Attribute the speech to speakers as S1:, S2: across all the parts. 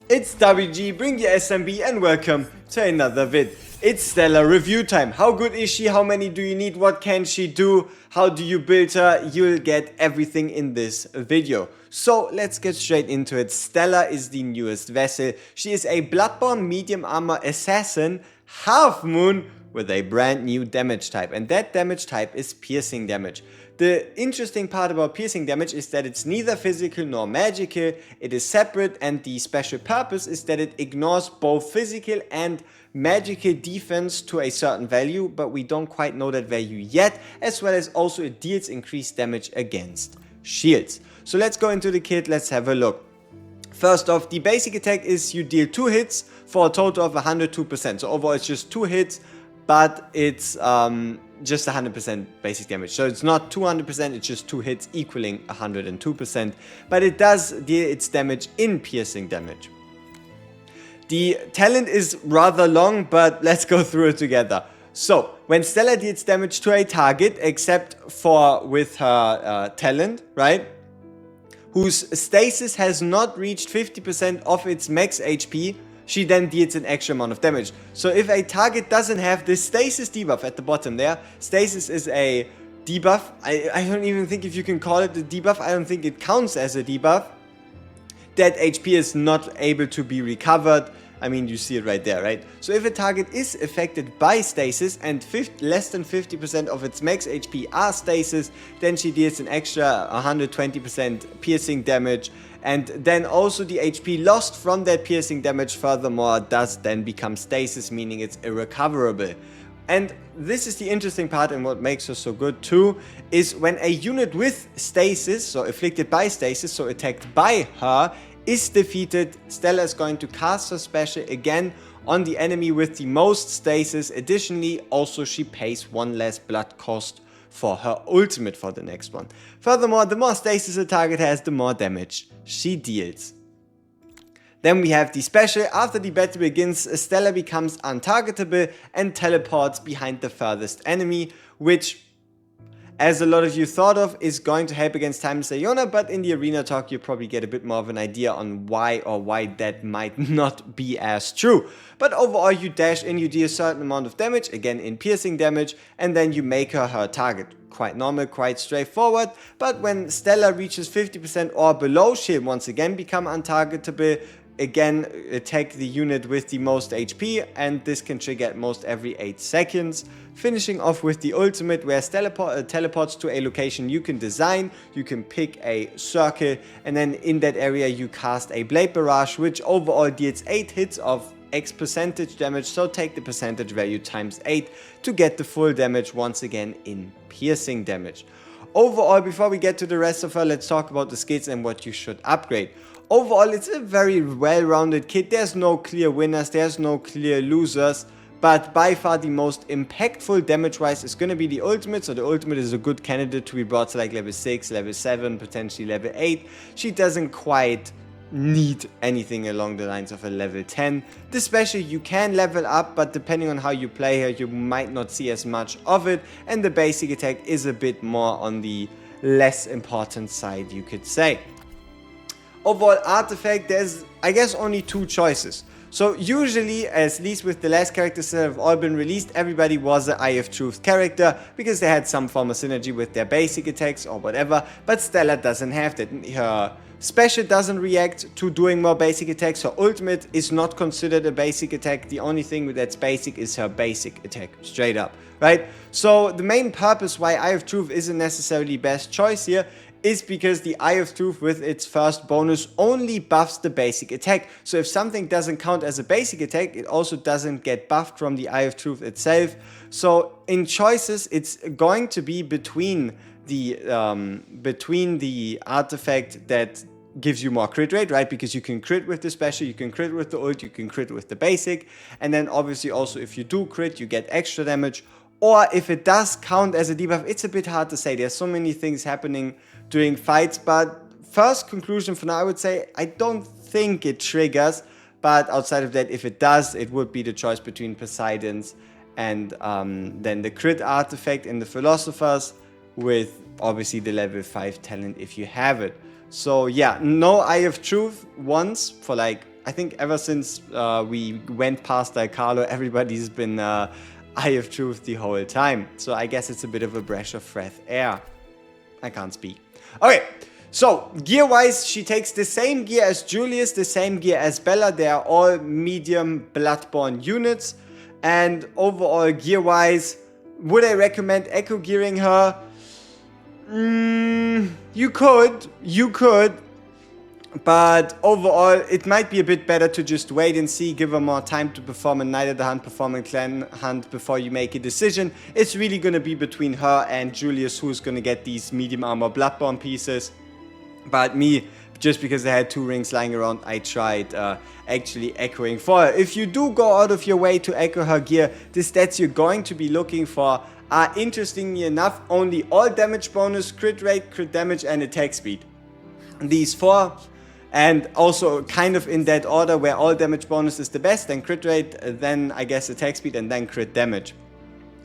S1: It's WG, bring your SMB and welcome to another vid. It's Stella review time. How good is she? How many do you need? What can she do? How do you build her? You'll get everything in this video. So let's get straight into it. Stella is the newest vessel. She is a Bloodborne medium armor assassin, half moon, with a brand new damage type, and that damage type is piercing damage. The interesting part about piercing damage is that it's neither physical nor magical, it is separate, and the special purpose is that it ignores both physical and magical defense to a certain value, but we don't quite know that value yet, as well as also it deals increased damage against shields. So let's go into the kit, let's have a look. First off, the basic attack is you deal 2 hits for a total of 102%, so overall it's just 2 hits, but it's just 100% basic damage. So it's not 200%, it's just 2 hits equaling 102%, but it does deal its damage in piercing damage. The talent is rather long, but let's go through it together. So, when Stella deals damage to a target, except for with her talent, right, whose stasis has not reached 50% of its max HP, she then deals an extra amount of damage. So if a target doesn't have this stasis debuff at the bottom there, stasis is a debuff. I don't even think if you can call it a debuff, I don't think it counts as a debuff. That HP is not able to be recovered. I mean, you see it right there, right? So if a target is affected by stasis and less than 50% of its max HP are stasis, then she deals an extra 120% piercing damage. And then also the HP lost from that piercing damage furthermore does then become stasis, meaning it's irrecoverable. And this is the interesting part, and what makes her so good too, is when a unit with stasis, so afflicted by stasis, so attacked by her, is defeated, Stella is going to cast her special again on the enemy with the most stasis. Additionally, also she pays 1 less blood cost for her ultimate for the next one. Furthermore, the more stasis a target has, the more damage she deals. Then we have the special. After the battle begins, Stella becomes untargetable and teleports behind the furthest enemy, which, as a lot of you thought of, is going to help against Time Sayona, but in the arena talk you probably get a bit more of an idea on why that might not be as true. But overall you dash in, you deal a certain amount of damage, again in piercing damage, and then you make her target. Quite normal, quite straightforward, but when Stella reaches 50% or below, she'll once again become untargetable. Again, attack the unit with the most HP, and this can trigger at most every 8 seconds. Finishing off with the ultimate, where Stella teleports to a location you can design. You can pick a circle, and then in that area you cast a Blade Barrage, which overall deals 8 hits of X percentage damage, so take the percentage value times 8 to get the full damage once again in piercing damage. Overall, before we get to the rest of her, let's talk about the skills and what you should upgrade. Overall, it's a very well-rounded kit. There's no clear winners, there's no clear losers, but by far the most impactful damage-wise is going to be the ultimate. So the ultimate is a good candidate to be brought to like level 6, level 7, potentially level 8. She doesn't quite need anything along the lines of a level 10. The special you can level up, but depending on how you play her, you might not see as much of it, and the basic attack is a bit more on the less important side, you could say. Overall artifact, there's I guess only 2 choices. So usually, at least with the last characters that have all been released, everybody was an Eye of Truth character because they had some form of synergy with their basic attacks or whatever, but Stella doesn't have that. Her special doesn't react to doing more basic attacks. Her ultimate is not considered a basic attack. The only thing that's basic is her basic attack, straight up, right? So the main purpose why Eye of Truth isn't necessarily best choice here is because the Eye of Truth with its first bonus only buffs the basic attack. So if something doesn't count as a basic attack, it also doesn't get buffed from the Eye of Truth itself. So in choices, it's going to be between the artifact that gives you more crit rate, right? Because you can crit with the special, you can crit with the ult, you can crit with the basic, and then obviously also if you do crit, you get extra damage. Or if it does count as a debuff, it's a bit hard to say. There's so many things happening during fights, but first conclusion for now, I would say I don't think it triggers, but outside of that, if it does, it would be the choice between Poseidon's and then the crit artifact in the Philosophers, with obviously the level 5 talent if you have it. So yeah, no Eye of Truth once for like I think ever since we went past Carlo, everybody's been Eye of Truth the whole time. So I guess it's a bit of a breath of fresh air. I can't speak. Okay, so gear-wise, she takes the same gear as Julius, the same gear as Bella. They are all medium Bloodborne units. And overall, gear-wise, would I recommend echo gearing her? You could. But overall, it might be a bit better to just wait and see, give her more time to perform a Night of the Hunt, perform a Clan Hunt before you make a decision. It's really going to be between her and Julius who's going to get these medium armor Bloodborne pieces. But me, just because I had 2 rings lying around, I tried actually echoing for her. If you do go out of your way to echo her gear, the stats you're going to be looking for are, interestingly enough, only all damage bonus, crit rate, crit damage, and attack speed. These 4. And also kind of in that order, where all damage bonus is the best, then crit rate, then I guess attack speed, and then crit damage.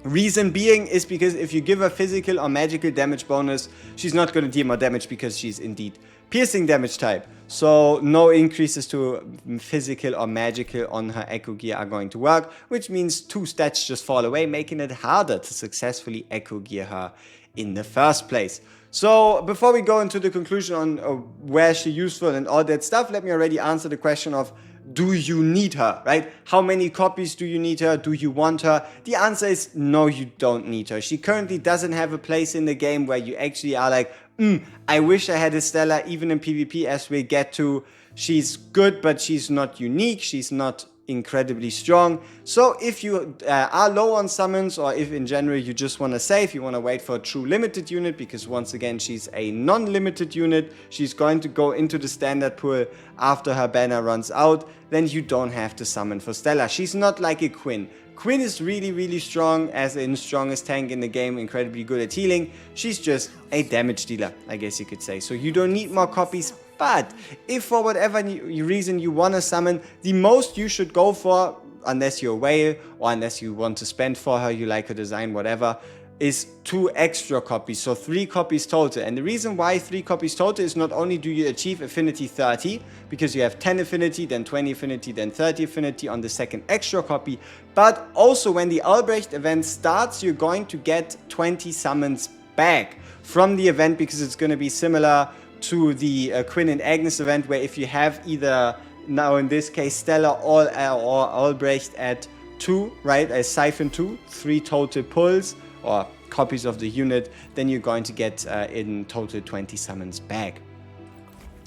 S1: Reason being is because if you give her physical or magical damage bonus, she's not going to deal more damage because she's indeed piercing damage type. So no increases to physical or magical on her echo gear are going to work, which means 2 stats just fall away, making it harder to successfully echo gear her in the first place. So before we go into the conclusion on where she's useful and all that stuff, let me already answer the question of, do you need her, right? How many copies do you need her? Do you want her? The answer is no, you don't need her. She currently doesn't have a place in the game where you actually are like, I wish I had a Stella, even in PvP, as we get to. She's good, but she's not unique. She's not incredibly strong. So if you are low on summons, or if in general you just want to save, you want to wait for a true limited unit, because once again she's a non-limited unit, she's going to go into the standard pool after her banner runs out, then you don't have to summon for Stella. She's not like a Quinn. Quinn is really strong, as in strongest tank in the game, incredibly good at healing. She's just a damage dealer, I guess you could say. So you don't need more copies. But if for whatever reason you want to summon, the most you should go for, unless you're a whale or unless you want to spend for her, you like her design, whatever, is 2 extra copies, so 3 copies total. And the reason why 3 copies total is not only do you achieve affinity 30, because you have 10 affinity, then 20 affinity, then 30 affinity on the second extra copy, but also when the Albrecht event starts, you're going to get 20 summons back from the event, because it's going to be similar to the Quinn and Agnes event, where if you have either, now in this case, Stella or Albrecht at 2, right, as Siphon 2, 3 total pulls or copies of the unit, then you're going to get in total 20 summons back.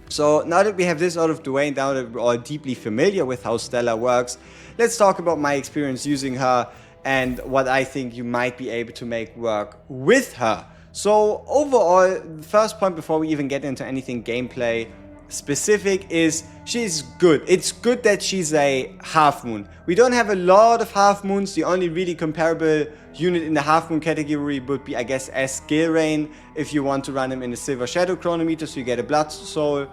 S1: So now that we have this out of the way, now that we're all deeply familiar with how Stella works, let's talk about my experience using her and what I think you might be able to make work with her. So overall, the first point before we even get into anything gameplay specific is she's good. It's good that she's a half moon. We don't have a lot of half moons. The only really comparable unit in the half moon category would be, I guess, as Gilrain, if you want to run him in a Silver Shadow Chronometer, so you get a Blood Soul,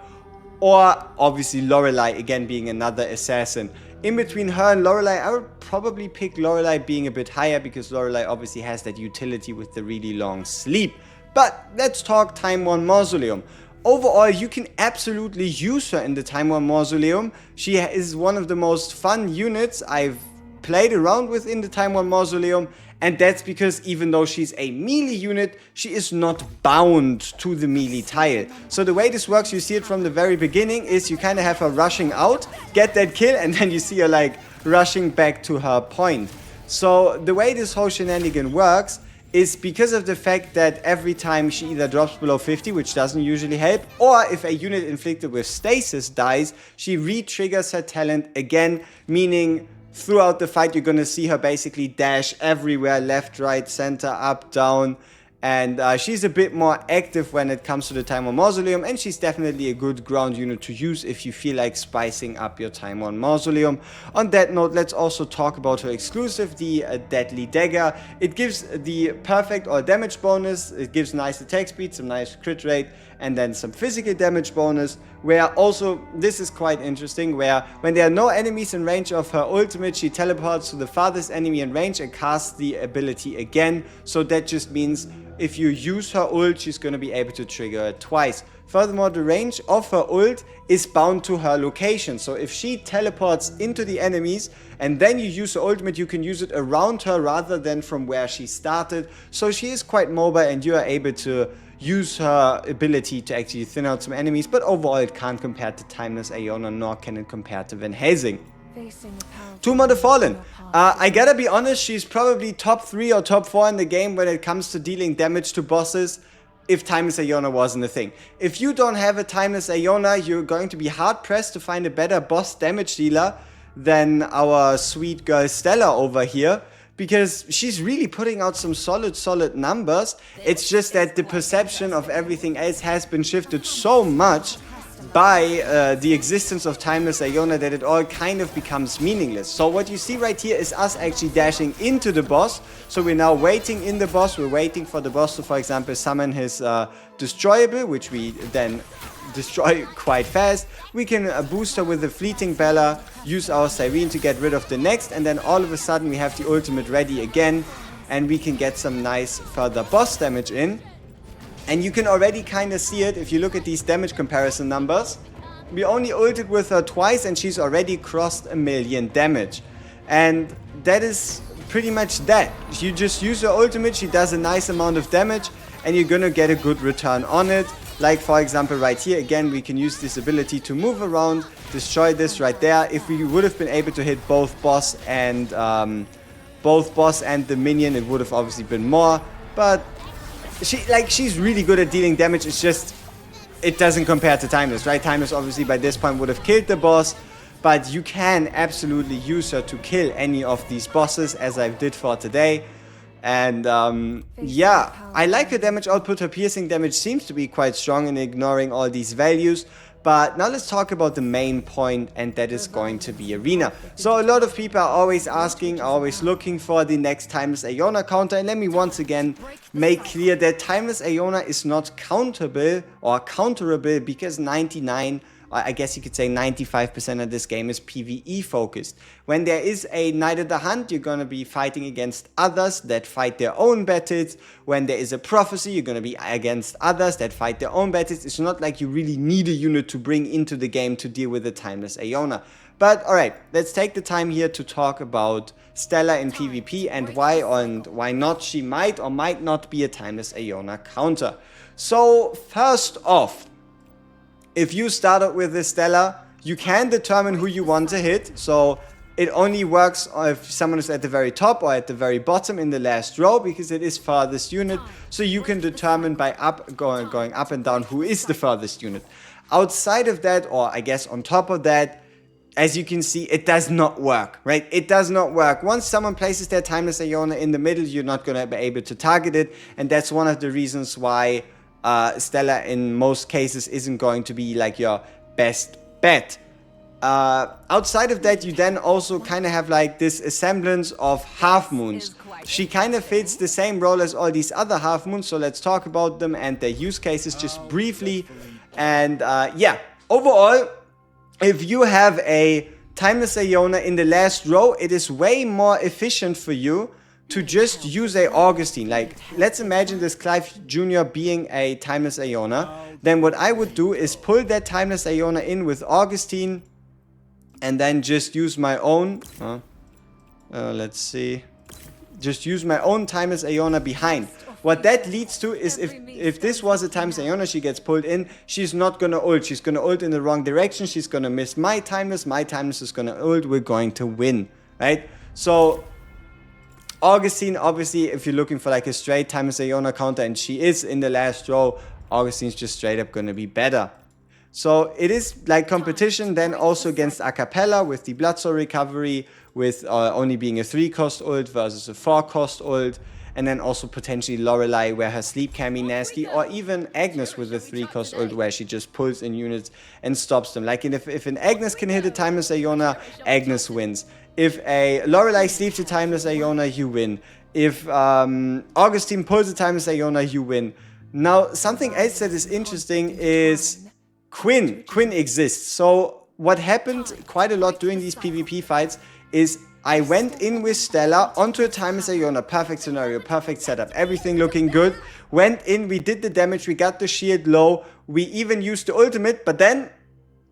S1: or obviously Lorelei, again being another assassin. In between her and Lorelei, I would probably pick Lorelei being a bit higher, because Lorelei obviously has that utility with the really long sleep. But let's talk Time 1 Mausoleum. Overall, you can absolutely use her in the Time 1 Mausoleum. She is one of the most fun units I've played around with in the Time 1 Mausoleum, and that's because even though she's a melee unit, she is not bound to the melee tile. So the way this works, you see it from the very beginning, is you kind of have her rushing out, get that kill, and then you see her like rushing back to her point. So the way this whole shenanigan works is because of the fact that every time she either drops below 50, which doesn't usually help, or if a unit inflicted with stasis dies, she re-triggers her talent again, meaning throughout the fight you're gonna see her basically dash everywhere, left, right, center, up, down, and she's a bit more active when it comes to the Time 1 Mausoleum, and she's definitely a good ground unit to use if you feel like spicing up your Time 1 Mausoleum. On that note, let's also talk about her exclusive, the Deadly Dagger. It gives the perfect or damage bonus, it gives nice attack speed, some nice crit rate, and then some physical damage bonus, where also, this is quite interesting, where when there are no enemies in range of her ultimate, she teleports to the farthest enemy in range and casts the ability again. So that just means if you use her ult, she's going to be able to trigger it twice. Furthermore, the range of her ult is bound to her location. So if she teleports into the enemies and then you use her ultimate, you can use it around her rather than from where she started. So she is quite mobile and you are able to use her ability to actually thin out some enemies. But overall, it can't compare to Timeless Iona, nor can it compare to Van Helsing. Tomb of the Fallen. I gotta be honest, she's probably top 3 or top 4 in the game when it comes to dealing damage to bosses, if Timeless Iona wasn't a thing. If you don't have a Timeless Iona, you're going to be hard pressed to find a better boss damage dealer than our sweet girl Stella over here, because she's really putting out some solid numbers. It's just that the perception of everything else has been shifted so much by the existence of Timeless Iona that it all kind of becomes meaningless. So what you see right here is us actually dashing into the boss. So we're now waiting in the boss. We're waiting for the boss to, for example, summon his destroyable, which we then destroy quite fast. We can boost her with a fleeting Bella, use our Siren to get rid of the next, and then all of a sudden we have the ultimate ready again, and we can get some nice further boss damage in. And you can already kind of see it if you look at these damage comparison numbers. We only ulted with her twice and she's already crossed 1,000,000 damage. And that is pretty much that. You just use her ultimate, she does a nice amount of damage and you're gonna get a good return on it. Like for example right here, again we can use this ability to move around, destroy this right there. If we would have been able to hit both boss and the minion, it would have obviously been more. But she's really good at dealing damage. It's just, it doesn't compare to Timeless, right? Timeless obviously by this point would have killed the boss, but you can absolutely use her to kill any of these bosses, as I did for today. And yeah, I like her damage output. Her piercing damage seems to be quite strong in ignoring all these values. But now let's talk about the main point, and that is going to be Arena. So a lot of people are always asking, always looking for the next Timeless Iona counter, and let me once again make clear that Timeless Iona is not counterable or counterable because 99, I guess you could say 95% of this game is PvE focused. When there is a Knight of the Hunt, you're going to be fighting against others that fight their own battles. When there is a Prophecy, you're going to be against others that fight their own battles. It's not like you really need a unit to bring into the game to deal with the Timeless Iona. But alright, let's take the time here to talk about Stella in PvP and why not she might or might not be a Timeless Iona counter. So first off, if you start out with this Stella, you can determine who you want to hit. So it only works if someone is at the very top or at the very bottom in the last row, because it is farthest unit. So you can determine by going up and down who is the farthest unit. Outside of that, or I guess on top of that, as you can see, it does not work, right? It does not work. Once someone places their Timeless Iona in the middle, you're not going to be able to target it. And that's one of the reasons why Stella in most cases isn't going to be like your best bet. Outside of that, you then also kind of have like this semblance of half moons. She kind of fits the same role as all these other half moons, so let's talk about them and their use cases just briefly. And yeah, overall, if you have a Timeless Iona in the last row, it is way more efficient for you to just use a Augustine. Like, let's imagine this Clive Jr. being a Timeless Iona. Then what I would do is pull that Timeless Iona in with Augustine and then just use my own, let's see, just use my own Timeless Iona behind. What that leads to is if this was a Timeless Iona, she gets pulled in, she's not gonna ult. She's gonna ult in the wrong direction. She's gonna miss my Timeless is gonna ult. We're going to win, right? So Augustine, obviously, if you're looking for like a straight Timeless Iona counter and she is in the last row, Augustine's just straight up gonna be better. So it is like competition then also against Acapella with the Blood Soul recovery, with only being a 3-cost ult versus a 4-cost ult, and then also potentially Lorelei where her sleep can be nasty, or even Agnes with a 3-cost ult where she just pulls in units and stops them. Like if an Agnes can hit a Timeless Iona, Agnes wins. If a Lorelei sleeps a Timeless Iona, you win. If Augustine pulls a Timeless Iona, you win. Now, something else that is interesting is Quinn. Quinn exists. So what happened quite a lot during these PvP fights is I went in with Stella onto a timeless Iona, perfect scenario, perfect setup, everything looking good. Went in, we did the damage, we got the shield low, we even used the ultimate, but then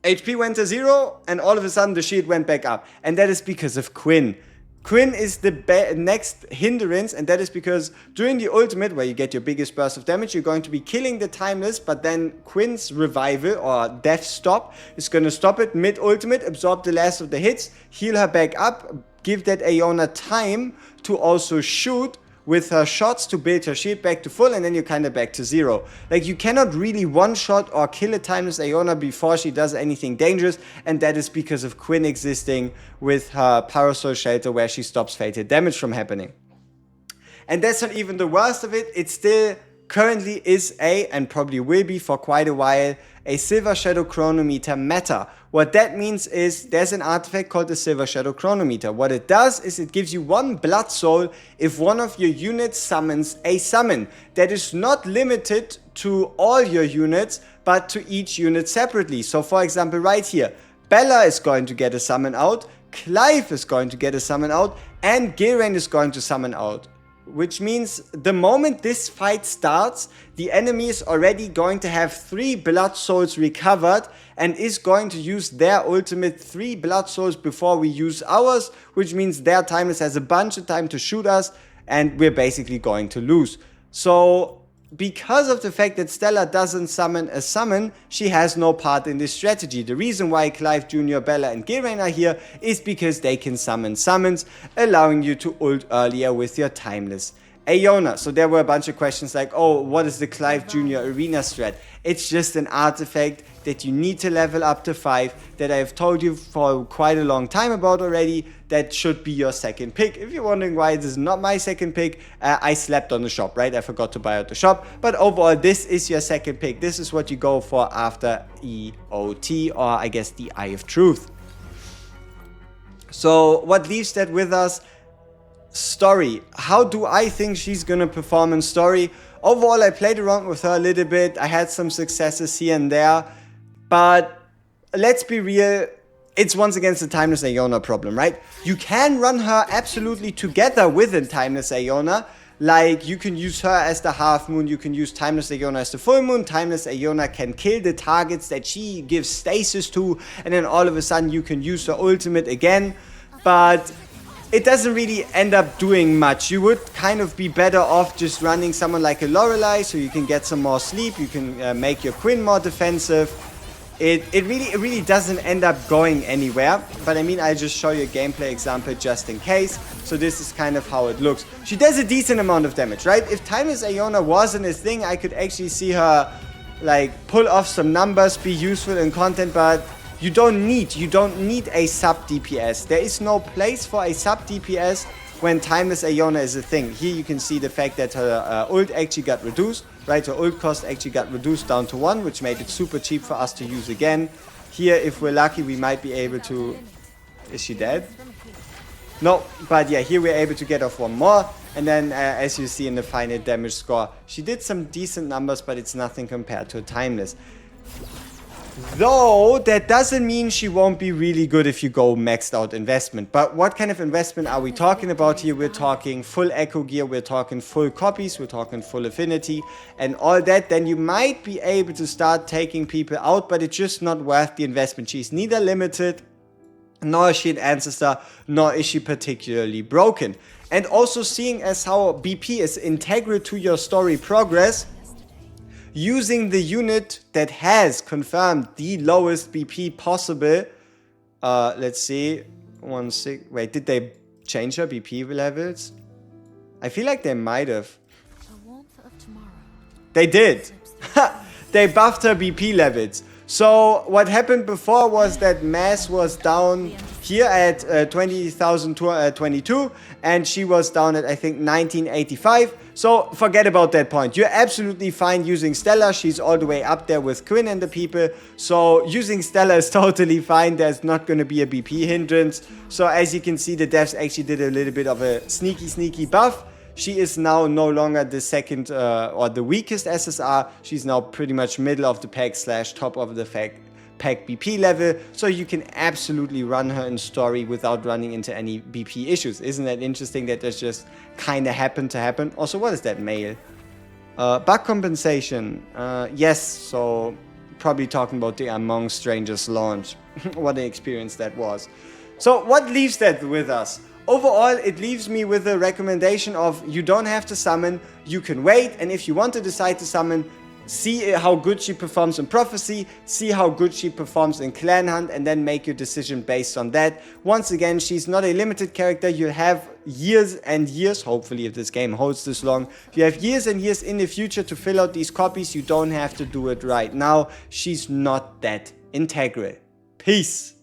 S1: HP went to 0 and all of a sudden the shield went back up. And that is because of Quinn. Quinn is the next hindrance, and that is because during the ultimate, where you get your biggest burst of damage, you're going to be killing the timeless, but then Quinn's revival or death stop is going to stop it mid-ultimate, absorb the last of the hits, heal her back up, give that Iona time to also shoot with her shots to build her shield back to full, and then you're kind of back to 0. Like, you cannot really one-shot or kill a timeless Iona before she does anything dangerous, and that is because of Quinn existing with her Parasol Shelter, where she stops fatal damage from happening. And that's not even the worst of it. It still currently is and probably will be for quite a while, a Silver Shadow Chronometer meta. What that means is there's an artifact called the Silver Shadow Chronometer. What it does is it gives you 1 blood soul if one of your units summons a summon. That is not limited to all your units, but to each unit separately. So for example, right here, Bella is going to get a summon out, Clive is going to get a summon out, and Gilrain is going to summon out. Which means the moment this fight starts, the enemy is already going to have 3 blood souls recovered and is going to use their ultimate 3 blood souls before we use ours, which means their timeless has a bunch of time to shoot us and we're basically going to lose. So because of the fact that Stella doesn't summon a summon, she has no part in this strategy. The reason why Clive Jr., Bella and Gilrain are here is because they can summon summons, allowing you to ult earlier with your timeless Iona. So there were a bunch of questions like, oh, what is the Clive Jr. arena strat? It's just an artifact that you need to level up to 5 that I have told you for quite a long time about already. That should be your second pick. If you're wondering why this is not my second pick, I slept on the shop, right? I forgot to buy out the shop. But overall, this is your second pick. This is what you go for after EOT, or I guess the Eye of Truth. So what leaves that with us? Story. How do I think she's gonna perform in story? Overall, I played around with her a little bit. I had some successes here and there. But let's be real, it's once again the Timeless Iona problem, right? You can run her absolutely together with a Timeless Iona. Like, you can use her as the half moon, you can use Timeless Iona as the full moon. Timeless Iona can kill the targets that she gives stasis to, and then all of a sudden you can use her ultimate again. But it doesn't really end up doing much. You would kind of be better off just running someone like a Lorelei, so you can get some more sleep, you can make your Quinn more defensive. It really doesn't end up going anywhere. But I mean, I'll just show you a gameplay example just in case. So this is kind of how it looks. She does a decent amount of damage, right? If Timeless Iona wasn't a thing, I could actually see her like pull off some numbers, be useful in content, but you don't need a sub DPS. There is no place for a sub DPS when Timeless Iona is a thing. Here you can see the fact that her ult actually got reduced, right? Her ult cost actually got reduced down to 1, which made it super cheap for us to use again. Here, if we're lucky, we might be able to... Is she dead? No, but yeah, here we're able to get off 1 more. And then, as you see in the final damage score, she did some decent numbers, but it's nothing compared to a Timeless. Though, that doesn't mean she won't be really good if you go maxed out investment. But what kind of investment are we talking about here? We're talking full echo gear, we're talking full copies, we're talking full affinity and all that. Then you might be able to start taking people out, but it's just not worth the investment. She's neither limited, nor is she an ancestor, nor is she particularly broken. And also, seeing as how BP is integral to your story progress, using the unit that has confirmed the lowest BP possible. Let's see. Wait, did they change her BP levels? I feel like they might have. They did. They buffed her BP levels. So what happened before was that Mass was down here at 20,022 and she was down at, I think, 1985. So forget about that point. You're absolutely fine using Stella. She's all the way up there with Quinn and the people. So using Stella is totally fine. There's not going to be a BP hindrance. So as you can see, the devs actually did a little bit of a sneaky buff. She is now no longer the second or the weakest SSR. She's now pretty much middle of the pack / top of the packed BP level, so you can absolutely run her in story without running into any BP issues. Isn't that interesting that that's just kind of happened to happen? Also, what is that mail? Bug compensation. Yes, so probably talking about the Among Strangers launch. What an experience that was. So what leaves that with us? Overall, it leaves me with a recommendation of you don't have to summon, you can wait, and if you want to decide to summon, see how good she performs in Prophecy, see how good she performs in Clan Hunt, and then make your decision based on that. Once again, she's not a limited character. You'll have years and years, hopefully if this game holds this long, you have years and years in the future to fill out these copies. You don't have to do it right now. She's not that integral. Peace.